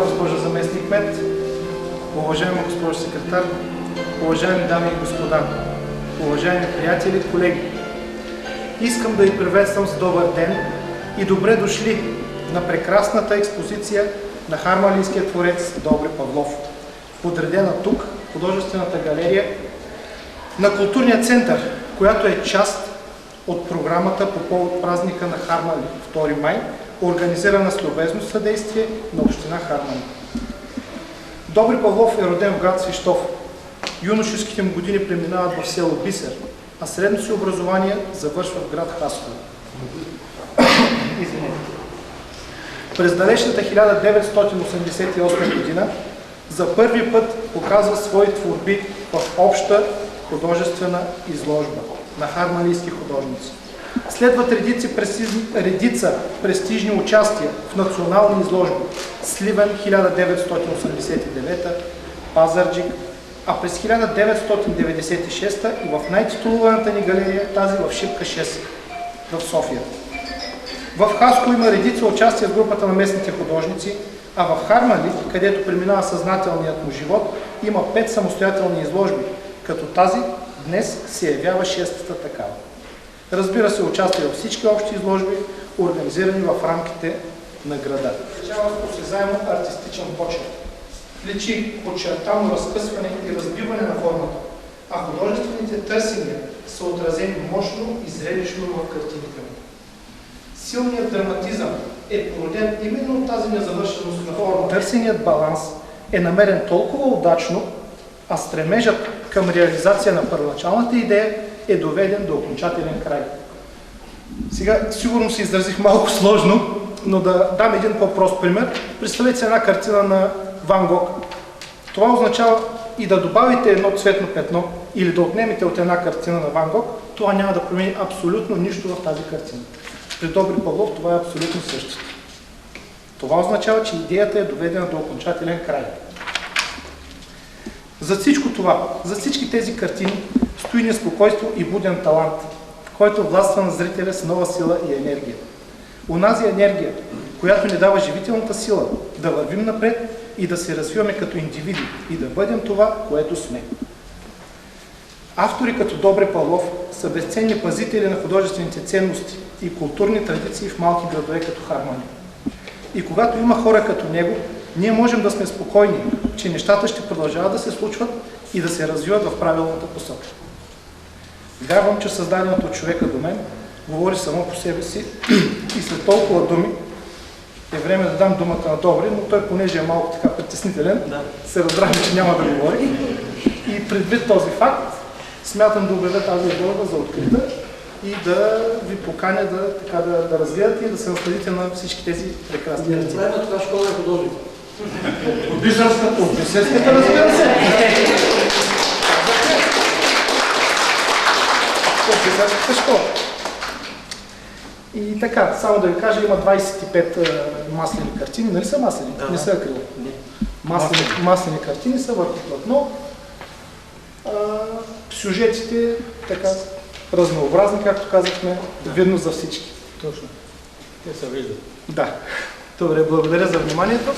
госпожо заместник-кмет, уважаема госпожо секретар, уважаеми дами и господа, уважаеми приятели, колеги. Искам да ви приветствам с добър ден и добре дошли на прекрасната експозиция на харманлийския творец Добри Павлов, подредена тук в художествената галерия на Културния център, която е част от програмата по повод празника на Харманли 2 май, организирана с любезно съдействие на община Харманли. Добри Павлов е роден в град Свищов. Юношеските му години преминават в село Бисер, а средно си образование завършва в град Хасково. През далечната 1988 година за първи път показва свои творби в обща художествена изложба на харманлийски художници. Следват редица престижни участия в национални изложби: Сливен 1989, Пазарджик, а през 1996 и в най-титулуваната ни галерия, тази в Шипка 6 в София. В Хасково има редица участия с групата на местните художници, а в Харманли, където преминава съзнателният му живот, има 5 самостоятелни изложби, като тази днес се явява 6-та такава. Разбира се, участва във всички общи изложби, организирани в рамките на града. Начава с осезаемо артистичен почерк. Личи подчертано разкъсване и разбиване на формата, а художествените търсения са отразени мощно и зрелищно в картините му. Силният драматизъм е породен именно от тази незавършеност на форма. Търсеният баланс е намерен толкова удачно, а стремежът към реализация на първоначалната идея е доведен до окончателен край. Сега сигурно се изразих малко сложно, но да дам един по-прост пример. Представете си една картина на Ван Гог. Това означава и да добавите едно цветно петно или да отнемете от една картина на Ван Гог, това няма да промени абсолютно нищо в тази картина. При Добри Павлов това е абсолютно същото. Това означава, че идеята е доведена до окончателен край. За всичко това, за всички тези картини стои неспокойство и буден талант, който властва на зрителя с нова сила и енергия. Онази енергия, която ни дава живителната сила да вървим напред и да се развиваме като индивиди и да бъдем това, което сме. Автори като Добри Павлов са безценни пазители на художествените ценности и културни традиции в малки градове като Харманли. И когато има хора като него, ние можем да сме спокойни, че нещата ще продължават да се случват и да се развиват в правилната посока. Вярвам, че създаденото от човека до мен говори само по себе си и след толкова думи е време да дам думата на Добри, но той, понеже е малко така притеснителен, се разбрахме, че няма да говори. И предвид този факт, смятам да обявя тази изложба за открита и да ви поканя да развиете и да се насладите на всички тези прекрасни картини. Това е на това школа на художник. От Бисерската, разбира се. От Бисерската школа. И така, само да ви кажа, има 25 маслени картини. Нали са маслени? Не са акрил. Маслени картини са върху платно. Сюжетите така разнообразни, както казахме, видно за всички. Точно. Те се виждат. Да. Добре, благодаря за вниманието.